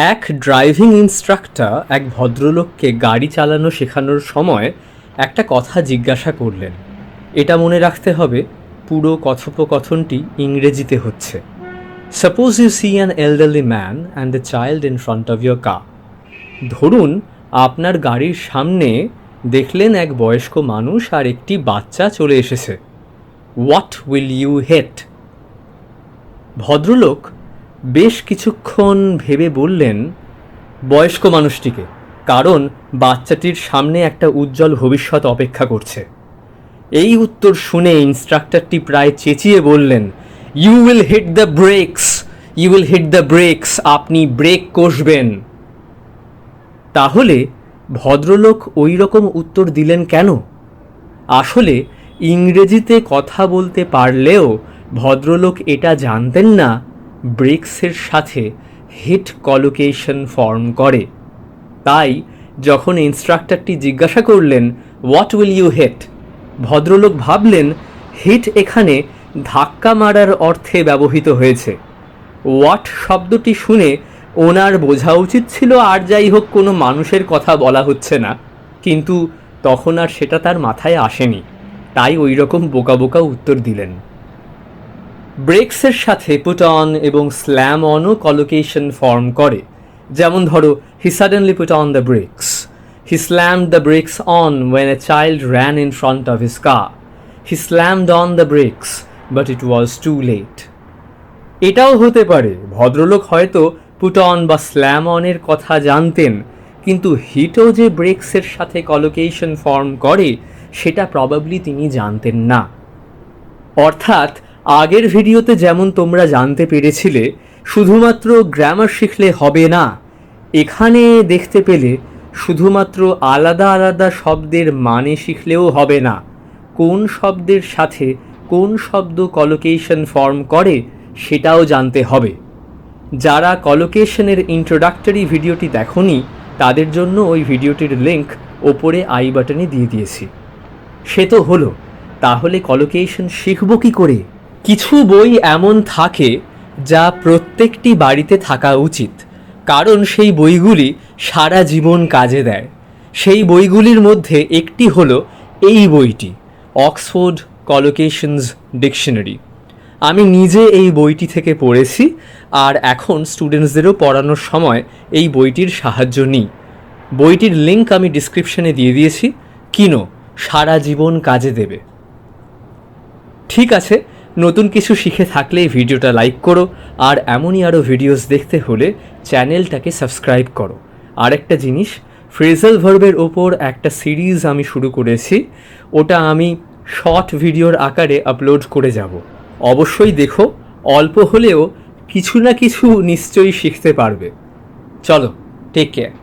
এক driving instructor এক ভদ্রলোককে গাড়ি চালানো শেখানোর সময় একটা কথা জিজ্ঞাসা করলেন। এটা মনে রাখতে হবে, পুরো কথোপকথনটি ইংরেজিতে হচ্ছে। Suppose you see an elderly man and a child in front of your car. ধরুন আপনার গাড়ির সামনে দেখলেন এক বয়স্ক মানুষ আর একটি বাচ্চা চলে এসেছে। What will you hit? ভদ্রলোক বেশ কিছুক্ষণ ভেবে বললেন, বয়স্ক মানুষটিকে, কারণ বাচ্চাটির সামনে একটা উজ্জ্বল ভবিষ্যৎ অপেক্ষা করছে। এই উত্তর শুনে ইন্সট্রাক্টরটি প্রায় চেঁচিয়ে বললেন, you will hit the brakes, you will hit the brakes, আপনি ব্রেক কষবেন। তাহলে ভদ্রলোক ওই রকম উত্তর দিলেন কেন? আসলে ইংরেজিতে কথা বলতে পারলেও ভদ্রলোক এটা জানতেন না ব্রেকসের সাথে হিট কলোকেশন ফর্ম করে। তাই যখন ইনস্ট্রাক্টরটি জিজ্ঞাসা করলেন, হোয়াট উইল ইউ হিট, ভদ্রলোক ভাবলেন হিট এখানে ধাক্কা মারার অর্থে ব্যবহৃত হয়েছে। হোয়াট শব্দটি শুনে ওনার বোঝা উচিত ছিল আর যাই হোক কোনো মানুষের কথা বলা হচ্ছে না, কিন্তু তখন আর সেটা তার মাথায় আসেনি, তাই ওই রকম বোকা বোকা উত্তর দিলেন। ব্রেকসের সাথে পুট অন এবং স্ল্যাম অনও কলোকেশন ফর্ম করে। যেমন ধরো, he suddenly put on the brakes, he slammed the brakes on when a child ran in front of his car, he slammed on the brakes but it was too late. এটাও হতে পারে ভদ্রলোক হয়তো put on বা slam অনের কথা জানতেন, কিন্তু হিটও যে ব্রেকসের সাথে কলোকেশন ফর্ম করে সেটা প্রবাবলি তিনি জানতেন না। অর্থাৎ আগের ভিডিওতে যেমন তোমরা জানতে পেরেছিলে শুধুমাত্র গ্রামার শিখলে হবে না, এখানে দেখতে পেলে শুধুমাত্র আলাদা আলাদা শব্দের মানে শিখলেও হবে না, কোন শব্দের সাথে কোন শব্দ কলোকেশন ফর্ম করে সেটাও জানতে হবে। যারা কলোকেশনের ইন্ট্রোডাক্টরি ভিডিওটি দেখোনি তাদের জন্য ওই ভিডিওটির লিঙ্ক ওপরে আই বাটনে দিয়ে দিয়েছি। সে তো হলো, তাহলে কলোকেশন শিখব কী করে? কিছু বই এমন থাকে যা প্রত্যেকটি বাড়িতে থাকা উচিত, কারণ সেই বইগুলি সারা জীবন কাজে দেয়। সেই বইগুলির মধ্যে একটি হলো এই বইটি, অক্সফোর্ড কলোকেশনস ডিকশনারি। আমি নিজে এই বইটি থেকে পড়েছি আর এখন স্টুডেন্টসদেরও পড়ানোর সময় এই বইটির সাহায্য নিই। বইটির লিঙ্ক আমি ডিসক্রিপশনে দিয়ে দিয়েছি, কিনো, সারা জীবন কাজে দেবে। ঠিক আছে, নতুন কিছু শিখে থাকলে এই ভিডিওটা লাইক করো, আর এমনই আরও ভিডিওস দেখতে হলে চ্যানেলটাকে সাবস্ক্রাইব করো। আর একটা জিনিস, ফ্রেজাল ভার্বের ওপর একটা সিরিজ আমি শুরু করেছি, ওটা আমি শর্ট ভিডিওর আকারে আপলোড করে যাব। অবশ্যই দেখো, অল্প হলেও কিছু না কিছু নিশ্চয়ই শিখতে পারবে। চলো, টেক কেয়ার।